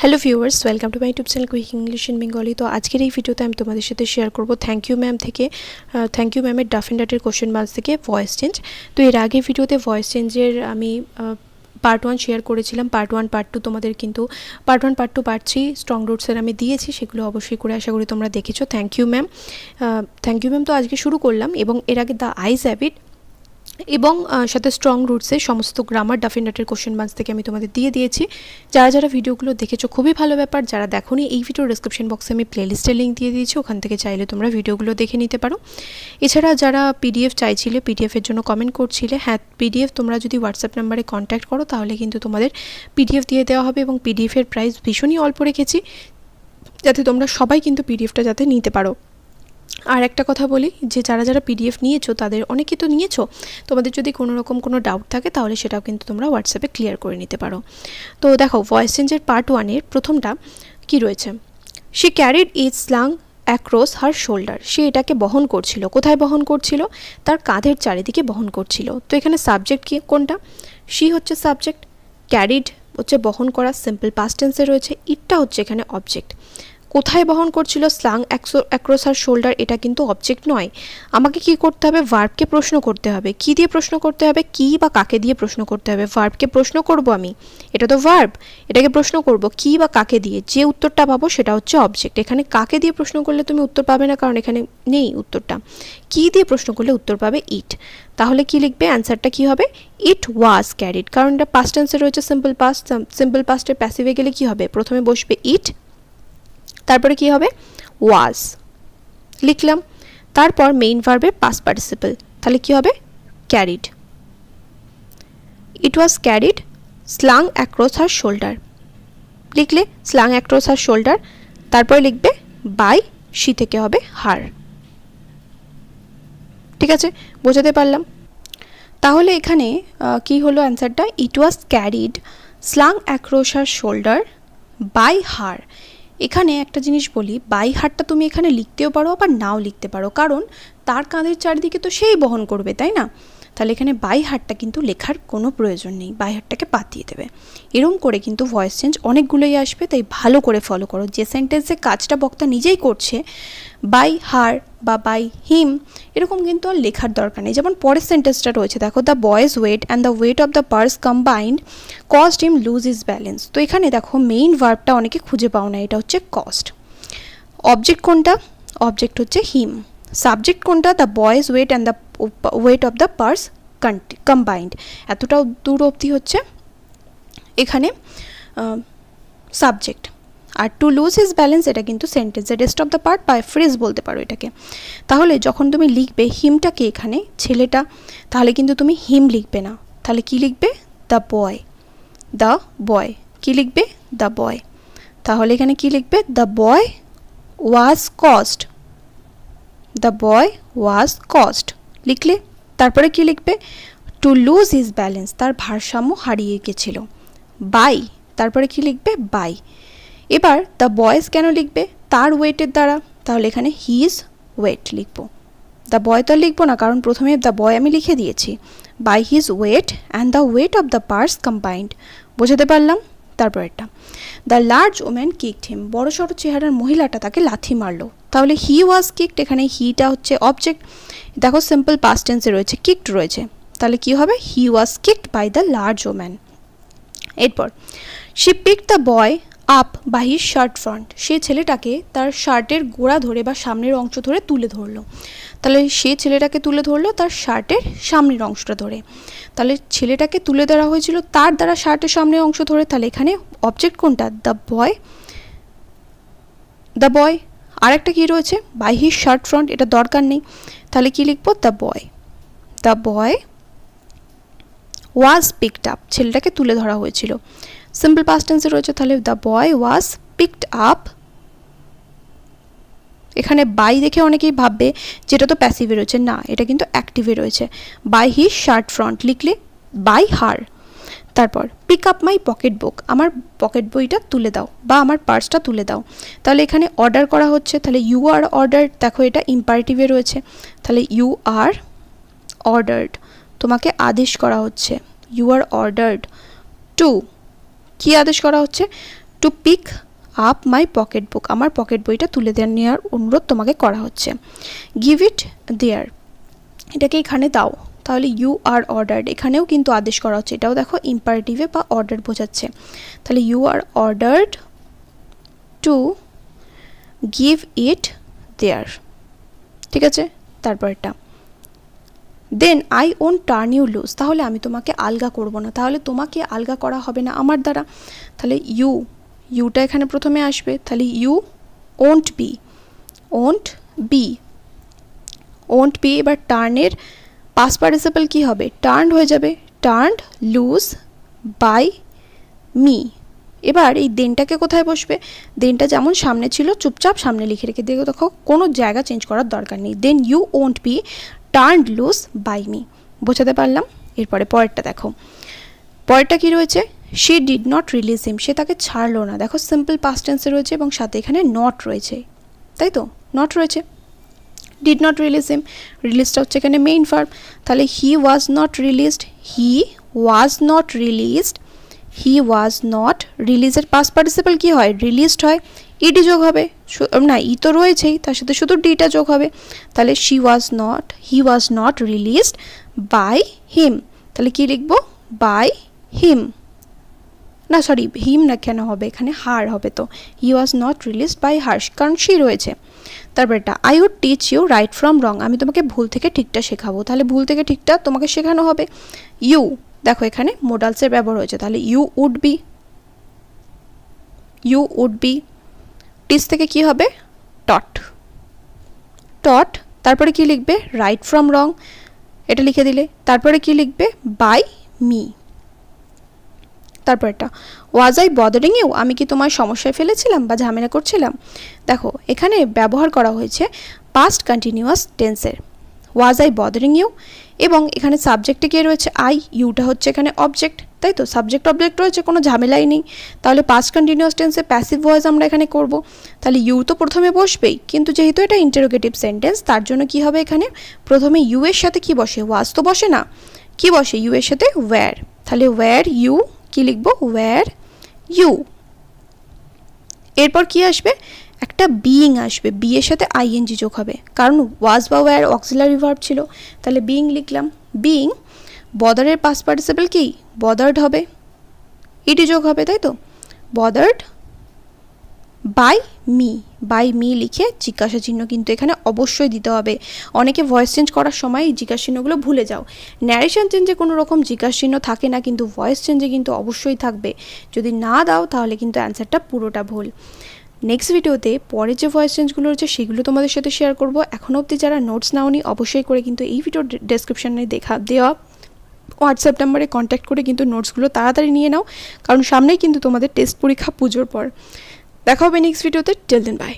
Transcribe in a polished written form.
Hello viewers welcome to my YouTube channel quick English in Bengali. तो आज के ভিডিওতে আমি তোমাদের সাথে শেয়ার করব থ্যাংক ইউ ম্যাম থেকে থ্যাংক ইউ ম্যামের ডাফ এন্ড ডাটের কোশ্চেন বাস থেকে ভয়েস চেঞ্জ। তো এর আগে ভিডিওতে ভয়েস চেঞ্জের আমি পার্ট 1 শেয়ার করেছিলাম, পার্ট 1 পার্ট 2 তোমাদের কিন্তু পার্ট 1 পার্ট 2 পার্ট 3 স্ট্রং রুটসের আমি দিয়েছি, সেগুলো অবশ্যই করে আশা করি তোমরা দেখেছো। Thank you ma'am. তো আজকে শুরু করলাম এবং এর আগে দ্য আইজ হ্যাবিট এবং সাথে স্ট্রং রুটসের সমস্ত গ্রামার ডাফ এন্ড ডাটের কোশ্চেন বান্স থেকে আমি তোমাদের দিয়ে দিয়েছি। যারা ভিডিওগুলো দেখেছো খুবই ভালো ব্যাপার, যারা দেখোনি এই ভিডিওর ডেসক্রিপশন বক্সে আমি প্লেলিস্টের লিঙ্ক দিয়ে দিয়েছি, ওখান থেকে চাইলে তোমরা ভিডিওগুলো দেখে নিতে পারো। এছাড়া যারা পিডিএফ চাইছিলে, পিডিএফের জন্য কমেন্ট করছিলে, হ্যাঁ পিডিএফ তোমরা যদি হোয়াটসঅ্যাপ নাম্বারে কন্ট্যাক্ট করো তাহলে কিন্তু তোমাদের পিডিএফ দিয়ে দেওয়া হবে এবং পিডিএফের প্রাইস ভীষণই অল্প রেখেছি যাতে তোমরা সবাই কিন্তু পিডিএফটা যাতে নিতে পারো। আর একটা কথা বলি যে যারা পিডিএফ নিয়েছো তাদের অনেকেই তো নিয়েছো, তোমাদের যদি কোনো রকম কোনো ডাউট থাকে তাহলে সেটাও কিন্তু তোমরা হোয়াটসঅ্যাপে ক্লিয়ার করে নিতে পারো। তো দেখো ভয়েস চেঞ্জের পার্ট 1 এর প্রথমটা কি রয়েছে, she carried it slung across her shoulder. সে এটাকে বহন করছিল, কোথায় বহন করছিল? তার কাঁধের চারিদিকে বহন করছিল। তো এখানে সাবজেক্ট কি কোনটা? শি হচ্ছে সাবজেক্ট, ক্যারিড হচ্ছে বহন করা, সিম্পল পাস্ট টেন্সে রয়েছে, ইটটা হচ্ছে এখানে অবজেক্ট। কোথায় বহন করছিল? স্লাং অ্যাক্রস হার শোল্ডার, এটা কিন্তু অবজেক্ট নয়। আমাকে কি করতে হবে? ভার্বকে প্রশ্ন করতে হবে। কি দিয়ে প্রশ্ন করতে হবে? কি বা কাকে দিয়ে প্রশ্ন করতে হবে? ভার্বকে প্রশ্ন করব আমি, এটা তো ভার্ব, এটাকে প্রশ্ন করব কি বা কাকে দিয়ে, যে উত্তরটা পাবো সেটা হচ্ছে অবজেক্ট। এখানে কাকে দিয়ে প্রশ্ন করলে তুমি উত্তর পাবে না, কারণ এখানে নেই উত্তরটা। কি দিয়ে প্রশ্ন করলে উত্তর পাবে? ইট। তাহলে কি লিখবে? অ্যান্সারটা কি হবে? ইট ওয়াজ ক্যারিড, কারণ এটা পাস্ট টেন্সে রয়েছে, সিম্পল পাস্ট। সিম্পল পাস্টের প্যাসিভে গেলে কি হবে? প্রথমে বসবে ইট, তারপরে কি হবে? ওয়াজ লিখলাম, তারপর মেইন ভার্বের পাস্ট পার্টিসিপল, তাহলে কি হবে? Carried. It was carried slung across her shoulder, লিখলে স্লাং অ্যাক্রস হার শোল্ডার, তারপরে লিখবে বাই, শি থেকে হবে হার। ঠিক আছে, বোঝাতে পারলাম? তাহলে এখানে কি হলো অ্যান্সারটা? It was carried slung across her shoulder by her. এখানে একটা জিনিস বলি, বাই হারটা তুমি এখানে লিখতেও পারো আবার নাও লিখতে পারো, কারণ তার কাঁধের চারিদিকে তো সেই বহন করবে, তাই না? তাহলে এখানে বাই হারটা কিন্তু লেখার কোনো প্রয়োজন নেই, বাই হারটাকে বাদ দিয়ে দেবে। এরকম করে কিন্তু ভয়েস চেঞ্জ অনেকগুলোই আসবে, তাই ভালো করে ফলো করো। যে সেন্টেন্সে কাজটা বক্তা নিজেই করছে, বাই হার বা বাই হিম, এরকম কিন্তু আর লেখার দরকার নেই। যেমন পরের সেন্টেন্সটা রয়েছে, দেখো the boy's weight and the weight of the purse combined cost him lose his balance. তো এখানে দেখো মেইন ভার্বটা অনেকে খুঁজে পাও না, এটা হচ্ছে কস্ট। অবজেক্ট কোনটা? অবজেক্ট হচ্ছে হিম। সাবজেক্ট কোনটা? The boy's weight and the weight of the purse combined. এতটাও দূর অবধি হচ্ছে এখানে সাবজেক্ট। আর টু লুজ হিজ ব্যালেন্স এটা কিন্তু সেন্টেন্সের রেস্ট অফ দ্য পার্ট বা ফ্রেজ বলতে পারো এটাকে। তাহলে যখন তুমি লিখবে হিমটাকে, এখানে ছেলেটা, তাহলে কিন্তু তুমি হিম লিখবে না, তাহলে কি লিখবে? The boy. দ্য বয় কি লিখবে? The boy. তাহলে এখানে কি লিখবে? The boy was cost. The boy was cost লিখলে, তারপরে কি লিখবে? টু লুজ হিজ ব্যালেন্স, তার ভারসাম্য হারিয়ে গেছিল। বাই, তারপরে কি লিখবে? বাই। এবার দ্য বয়েজ কেন লিখবে? তার ওয়েটের দ্বারা, তাহলে এখানে হিজ ওয়েট লিখবো। দ্য বয় তো লিখবো না, কারণ প্রথমে দ্য বয় আমি লিখে দিয়েছি। By his weight and the weight of the purse combined, বোঝাতে পারলাম? তারপর এটা the large woman kicked him, বড় সড়ো চেহারার মহিলাটা তাকে লাথি মারলো। তাহলে হি ওয়াজ কিকড, এখানে হিটা হচ্ছে অবজেক্ট। দেখো সিম্পল পাস্ট টেন্সে রয়েছে, কিকড রয়েছে, তাহলে কি হবে? He was kicked by the large woman. এরপর she picked the boy up by his shirt front, সে ছেলেটাকে তার শার্টের গোড়া ধরে বা সামনের অংশ ধরে তুলে ধরলো। তাহলে সে ছেলেটাকে তুলে ধরলো তার শার্টের সামনের অংশটা ধরে, তাহলে ছেলেটাকে তুলে ধরা হয়েছিল তার দ্বারা শার্টের সামনের অংশ ধরে, তাহলে এখানে অবজেক্ট কোনটা? The boy. দ্য বয়। আর একটা কী রয়েছে? বাই হিজ শার্ট ফ্রন্ট, এটা দরকার নেই, তাহলে কি লিখবো? The boy. The boy was picked up, ছেলেটাকে তুলে ধরা হয়েছিল, সিম্পল পাস্ট টেন্সে রয়েছে, তাহলে the boy was picked up. এখানে বাই দেখে অনেকেই ভাববে যেটা তো প্যাসিভে রয়েছে, না এটা কিন্তু অ্যাক্টিভে রয়েছে। বাই হিজ শার্ট ফ্রন্ট লিখলে বাই হার। তারপর pick up my pocket book, আমার পকেট বইটা তুলে দাও বা আমার পার্সটা তুলে দাও। তাহলে এখানে অর্ডার করা হচ্ছে, তাহলে ইউ আর অর্ডার, দেখো এটা ইম্পারেটিভে রয়েছে, তাহলে ইউ আর অর্ডার্ড, তোমাকে আদেশ করা হচ্ছে। ইউ আর অর্ডার্ড টু, কি আদেশ করা হচ্ছে? To pick up my pocket book, আমার পকেট বইটা তুলে নেওয়ার অনুরোধ তোমাকে করা হচ্ছে। গিভ ইট দেয়ার, এটাকে এখানে দাও, তাহলে ইউ আর অর্ডার্ড, এখানেও কিন্তু আদেশ করা হচ্ছে, এটাও দেখো ইম্পারেটিভে বা অর্ডার বোঝাচ্ছে, তাহলে you are ordered to give it there, ঠিক আছে। তারপরটা then I won't turn you loose, তাহলে আমি তোমাকে আলগা করব না, তাহলে তোমাকে আলগা করা হবে না আমার দ্বারা, তাহলে ইউটা এখানে প্রথমে আসবে, তাহলে you won't be, won't be এবার টার্নের পাস্ট পার্টিসিপল কি হবে, টার্নড হয়ে যাবে, টার্নড লুজ বাই মি। এবার এই দেনটাকে কোথায় বসবে, দেনটা যেমন সামনে ছিল চুপচাপ সামনে লিখে রেখে দেখো কোনো জায়গা চেঞ্জ করার দরকার নেই, then you won't be turned loose by me, বোঝাতে পারলাম। এরপরে পরেরটা দেখো, পরেরটা কি রয়েছে, she did not release him, সে তাকে ছাড়লো না, দেখো সিম্পল পাস্ট টেন্সে রয়েছে এবং সাথে এখানে নট রয়েছে, তাই তো, নট রয়েছে। ডিড নট রিলিজ হিম, রিলিজটা হচ্ছে এখানে মেইন ভার্ব, তাহলে he was not released, he was not রিলিজের পাস্ট পার্টিসিপল কি হয়, রিলিজড হয়, ইডি যোগ হবে না, ই তো রয়েছেই, তার সাথে শুধু ডিটা যোগ হবে, তাহলে he was not released by him, তাহলে কি লিখবো, বাই হিম, না সরি হিম না কেন হবে, এখানে হার হবে, তো he was not released by her, কারণ সি রয়েছে। তারপর এটা I would teach you right from wrong, আমি তোমাকে ভুল থেকে ঠিকটা শেখাবো, তাহলে ভুল থেকে ঠিকটা তোমাকে শেখানো হবে। ইউ দেখো এখানে মোডালসের ব্যবহার হয়েছে, তাহলে ইউ উড বি, টিচ থেকে কি হবে, টট, তারপরে কি লিখবে, রাইট ফ্রম রং, এটা লিখে দিলে, তারপরে কি লিখবে, বাই মি। তারপর এটা ওয়াজ আই বদারিং ইউ, আমি কি তোমার সমস্যায় ফেলেছিলাম বা ঝামেলা করছিলাম, দেখো এখানে ব্যবহার করা হয়েছে পাস্ট কন্টিনিউয়াস টেন্সের, ওয়াজ আই বদারিং ইউ, এবং এখানে সাবজেক্টে কে রয়েছে, আই, ইউটা হচ্ছে এখানে অবজেক্ট, তাই তো, সাবজেক্ট অবজেক্ট রয়েছে, কোনো ঝামেলাই নেই, তাহলে পাস্ট কন্টিনিউয়াস টেন্সে প্যাসিভ ভয়েস আমরা এখানে করব, তাহলে ইউ তো প্রথমে বসবেই, কিন্তু যেহেতু এটা ইন্টারোগেটিভ সেন্টেন্স তার জন্য কি হবে, এখানে প্রথমে ইউ এর সাথে কি বসে, ওয়াজ তো বসে না, কি বসে, ইউ এর সাথে ওয়্যার, তাহলে ওয়্যার ইউ, কি লিখবো, ওয়্যার ইউ। এরপর কি আসবে, একটা বিইং আসবে, বি এর সাথে আইএনজি যোগ হবে, কারণ ওয়াজ বা ওয়্যার অক্সিলারি ভার্ব ছিল, তাহলে বিইং লিখলাম, বিইং, বদারের পাস্ট পার্টিসিপল কি, বদার্ড হবে, ইডি যোগ হবে, তাই তো, বদার্ড বাই মি লিখে জিজ্ঞাসা চিহ্ন কিন্তু এখানে অবশ্যই দিতে হবে, অনেকে ভয়েস চেঞ্জ করার সময় এই জিজ্ঞাসা চিহ্নগুলো ভুলে যাও, ন্যারেশন চেঞ্জে কোনো রকম জিজ্ঞাসা চিহ্ন থাকে না, কিন্তু ভয়েস চেঞ্জে কিন্তু অবশ্যই থাকবে, যদি না দাও তাহলে কিন্তু অ্যান্সারটা পুরোটা ভুল। নেক্সট ভিডিওতে পরে যে ভয়েস চেঞ্জগুলো রয়েছে সেগুলো তোমাদের সাথে শেয়ার করব, এখনও অবধি যারা নোটস নাওনি অবশ্যই করে কিন্তু এই ভিডিওর ডেসক্রিপশানে দেওয়া হোয়াটসঅ্যাপ নাম্বারে কন্ট্যাক্ট করে কিন্তু নোটসগুলো তাড়াতাড়ি নিয়ে নাও, কারণ সামনেই কিন্তু তোমাদের টেস্ট পরীক্ষা পুজোর পর। দেখা হবে নেক্সট ভিডিওতে, টিল দেন বাই।